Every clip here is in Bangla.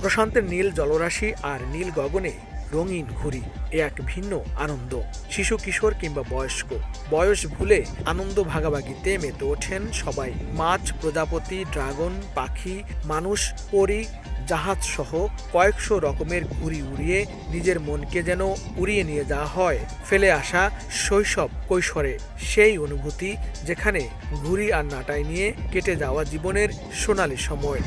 প্রশান্তের নীল জলরাশি আর নীল গগনে রঙিন ঘুড়ি এক ভিন্ন আনন্দ। শিশু, কিশোর কিংবা বয়স্ক বয়স ভুলে আনন্দ ভাগাভাগিতে মেতে ওঠেন সবাই। মাছ, প্রজাপতি, ড্রাগন, পাখি, মানুষ, পরী, জাহাজ সহ কয়েকশো রকমের ঘুড়ি উড়িয়ে নিজের মনকে যেন উড়িয়ে নিয়ে যাওয়া হয় ফেলে আসা শৈশব কৈশোরে। সেই অনুভূতি যেখানে ঘুড়ি আর নাটাই নিয়ে কেটে যাওয়া জীবনের সোনালি সময়।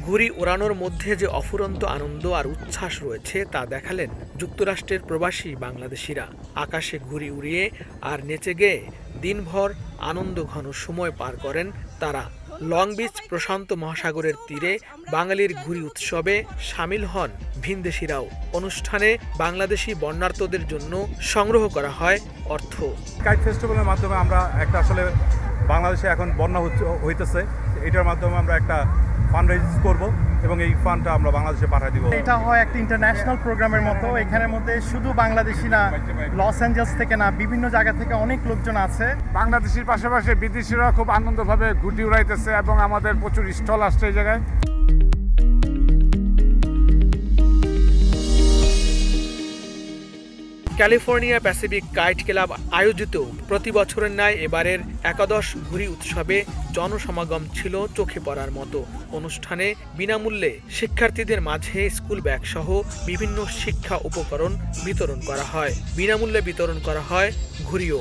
ঘুড়ি ওড়ানোর মধ্যে যে অফুরন্ত আনন্দ আর উচ্ছ্বাস রয়েছে তা দেখালেন যুক্তরাষ্ট্রের প্রবাসী বাংলাদেশিরা। আকাশে ঘুড়ি উড়িয়ে আর নেচে গেয়ে দিনভর আনন্দ ঘন সময় পার করেন তারা। লং বিচ প্রশান্ত মহাসাগরের তীরে বাঙালির ঘুড়ি উৎসবে সামিল হন ভিনদেশিরাও। অনুষ্ঠানে বাংলাদেশি বন্যার্তদের জন্য সংগ্রহ করা হয় অর্থ। কাইট ফেস্টিভ্যালের মাধ্যমে আমরা একটা আসলে বাংলাদেশে এখন বন্যা হইতেছে, এটার মাধ্যমে আমরা একটা ফান্ড রেজ করব এবং এই ফান্ডটা আমরা বাংলাদেশে পাঠিয়ে দিব। এটা হয় একটা ইন্টারন্যাশনাল প্রোগ্রামের মতো। এখানের মধ্যে শুধু বাংলাদেশি না, লস অ্যাঞ্জেলস থেকে না, বিভিন্ন জায়গা থেকে অনেক লোকজন আছে। বাংলাদেশের পাশাপাশি বিদেশিরা খুব আনন্দভাবে ঘুড়ি উড়াইতেছে এবং আমাদের প্রচুর স্টল আসছে এই জায়গায়। ক্যালিফোর্নিয়া প্যাসিফিক কাইট ক্লাব আয়োজিত প্রতি বছরের ন্যায় এবারের একাদশ ঘুড়ি উৎসবে জনসমাগম ছিল চোখে পড়ার মতো। অনুষ্ঠানে বিনামূল্যে শিক্ষার্থীদের মাঝে স্কুল ব্যাগ সহ বিভিন্ন শিক্ষা উপকরণ বিতরণ করা হয়। বিনামূল্যে বিতরণ করা হয় ঘুড়িও।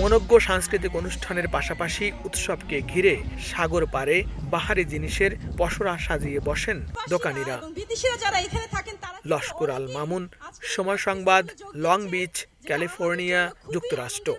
মনোজ্ঞ সাংস্কৃতিক অনুষ্ঠানের পাশাপাশি উৎসবকে ঘিরে সাগর পারে বাহারি জিনিসের পসরা সাজিয়ে বসেন দোকানিরা। লস্কর আল মামুন, সময় সংবাদ, লং বিচ, ক্যালিফোর্নিয়া, যুক্তরাষ্ট্র।